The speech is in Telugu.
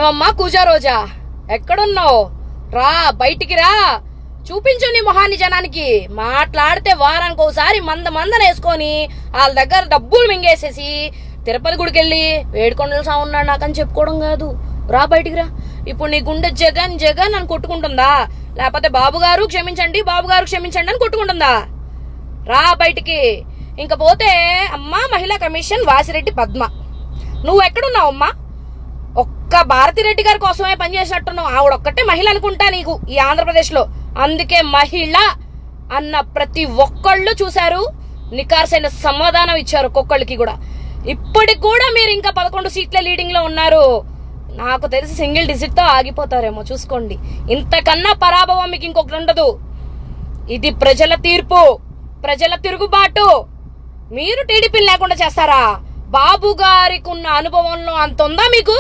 ఏమమ్మా కూజా రోజా, ఎక్కడున్నావు? రా బయటికి రా, చూపించు నీ మొహాన్ని జనానికి. మాట్లాడితే వారానికి ఒకసారి మందనేసుకొని వాళ్ళ దగ్గర డబ్బులు మింగేసేసి తిరుపతి గుడికి వెళ్ళి వేడుకొండల సాగు ఉన్నాడు నాకని చెప్పుకోవడం కాదు. రా బయటికి రా. ఇప్పుడు నీ గుండె జగన్ జగన్ అని కొట్టుకుంటుందా, లేకపోతే బాబు గారు క్షమించండి అని కొట్టుకుంటుందా? రా బయటికి. ఇంక పోతే అమ్మా మహిళా కమిషన్ వాసిరెడ్డి పద్మ, నువ్వు ఎక్కడున్నావమ్మా? ఒక్క భారతిరెడ్డి గారి కోసమే పనిచేసినట్టున్నావు. ఆవిడొక్కటే మహిళ అనుకుంటా నీకు ఈ ఆంధ్రప్రదేశ్ లో. అందుకే మహిళ అన్న ప్రతి ఒక్కళ్ళు చూశారు, నికార్సైన సమాధానం ఇచ్చారు ఒక్కొక్కళ్ళకి కూడా. ఇప్పటికి కూడా మీరు ఇంకా 11 సీట్ల లీడింగ్ లో ఉన్నారు. నాకు తెలిసి సింగిల్ డిజిట్ తో ఆగిపోతారేమో, చూసుకోండి. ఇంతకన్నా పరాభవం మీకు ఇంకొకటి ఉండదు. ఇది ప్రజల తీర్పు, ప్రజల తిరుగుబాటు. మీరు టీడీపీని లేకుండా చేస్తారా? బాబు గారికి ఉన్న అనుభవంలో అంత ఉందా మీకు?